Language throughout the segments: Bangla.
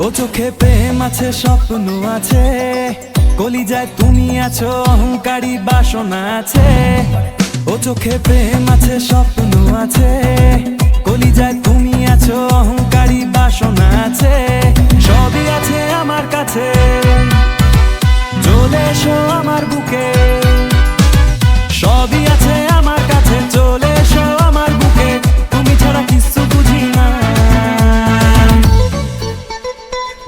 ও চোখে প্রেম আছে, স্বপ্ন আছে, কলিজায় তুমি আছো, অহংকারী বাসনা আছে। ও চোখে প্রেম আছে, স্বপ্ন আছে, কলিজায় তুমি আছো, অহংকারী বাসনা আছে। সবই আছে আমার কাছে, চলে এসো আমার বুকে। সবই আছে আমার কাছে, চলে এসো আমার বুকে। তুমি ছাড়া কিছু বুঝি না।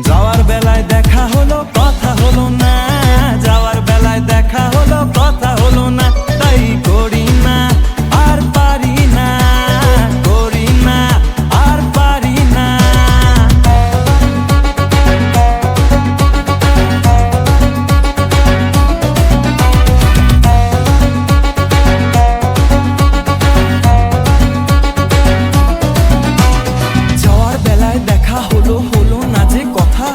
যাওয়ার বেলায় দেখা হলো, কথা হলো না। যাওয়ার বেলায় দেখা হলো, কথা হলো না। তাই করি না, আর পারি না, করি না, আর পারি না। যাওয়ার বেলায় দেখা হলো, হলো না যে কথা।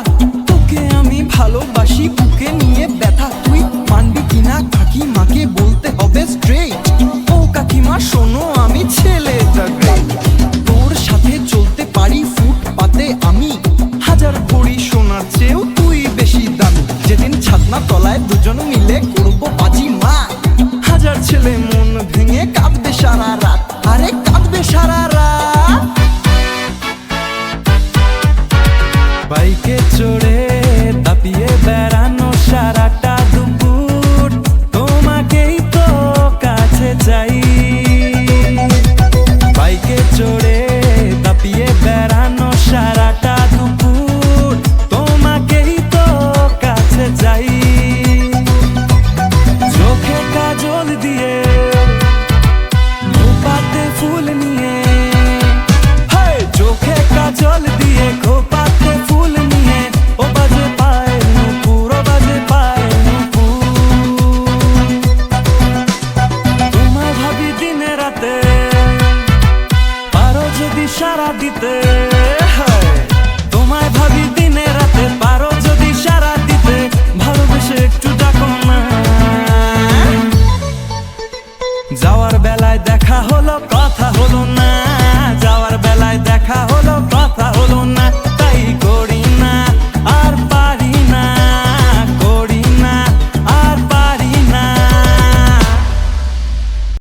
তোকে আমি ভালোবাসি, বুকে নিয়ে ব্যথা। তুই মানবি কিনা কাকিমাকে বলতে হবে স্ট্রেট। ও কাকিমা শোনো, আমি ছেলেটা গ্রেট। তোর সাথে চলতে পারি ফুটপাতে আমি, হাজার ভরি সোনার চেয়েও তুই বেশি দামি। যেদিন ছাদনা তলায় দুজন মিলে করবো বাজি মা, হাজার ছেলে মন ভেঙে কাঁদবে সারা রাত। আরে কাঁদবে সারা রাত। বাইকে চড়ে তাপিয়ে বেড়ানো সারাটা দুপুর, তোমাকেই তো কাছে চাই। বাইকে চড়ে তাপিয়ে বেড়ানো সারাটা দুপুর, তোমাকেই তো কাছে চাই। চোখে কাজল দিয়ে, খোপাতে ফুল নিয়ে, চোখে কাজল দিয়ে, খোপাতে ফুল নিয়ে, ও বাজে পায়ের নুপুর, ও বাজে পায়ের নুপুর। তোমায় ভাবি দিনে রাতে, পারো যদি সারা দিতে।